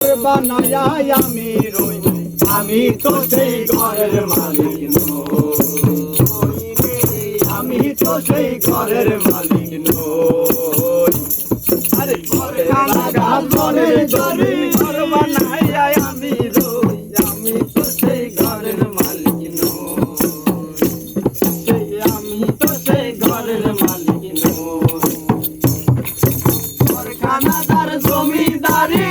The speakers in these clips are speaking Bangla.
বানায়া আমি রই, আমি তো সেই ঘরের মালিক নই, আমি তো সেই ঘরের মালিক নই। আরে ঘরে লাগা ঘরের জমি, ঘর বানায়া আমি রই, আমি তো সেই ঘরের মালিক নই, আমি তো সেই ঘরের মালিক নই। ঘরখানাদার জমিদারি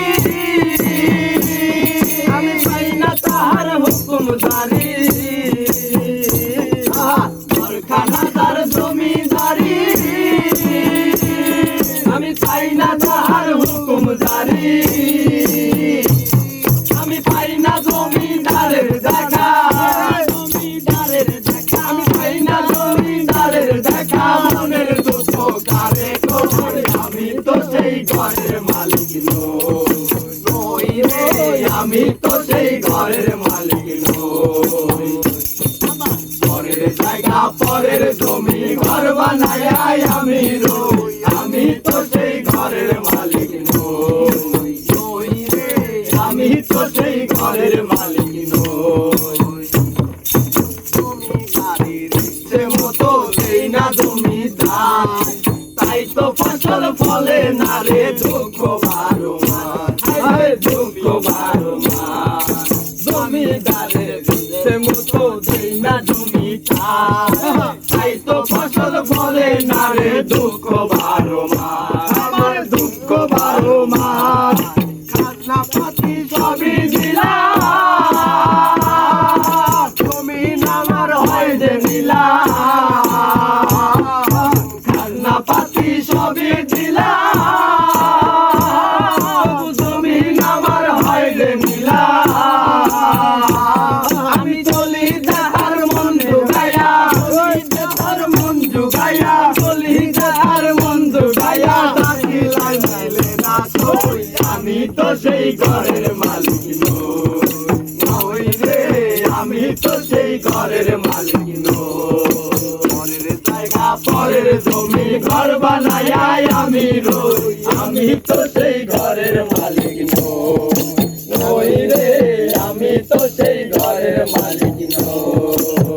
আমি পাই না তাহার হুকুমদারি, ঘরখানাদার জমিদারি আমি পাই না তাহার হুকুমদারি, আমি পাই না জমিদারের দেখা, জমিদারের দেখা আমি পাই না জমিদারের দেখা, মনের দুঃখ কারে কই, আমি তো সেই ঘরের মালিক নই রে, আমি তো সেই ঘরের মালিক নই। পরের জায়গা পরের জমি ঘর বানায়া আমি রই, আমি তো সেই ঘরের মালিক নই রে, আমি তো সেই ঘরের মালিক নই। জমিদারির ইচ্ছে মতো দেই না জমিদার, তাই তো ফসল ফলে না রে দুঃখ বারো মাস, দুঃখ বারো মাস। জমিদারের ইচ্ছে মতো দেই না জমিদার, তাই তো ফসল ফলে না রে দুঃখ বারো মাস, আমার দুঃখ বারো মাস। খাজনা পাতি সবই দিলাম, জমিন আমার হয় যে নিলাম, খাজনা পাতি সবই দিলাম, জমিন আমার হয় যে নিলাম। আমি চলি যাহার মন জুগাইয়া, যাহার মন জুগাইয়া, চলি যাহার মন জুগাইয়া, তাকি লাগাইলে না কই, আমি তো সেই ঘরের মালিক নই রে, আমি তো সেই ঘরের মালিক নই। পরের জায়গা পরের জমি ঘর বানায়া আমি রই, আমি তো সেই ঘরের মালিক নই রে, আমি তো সেই ঘরের মালিক নই।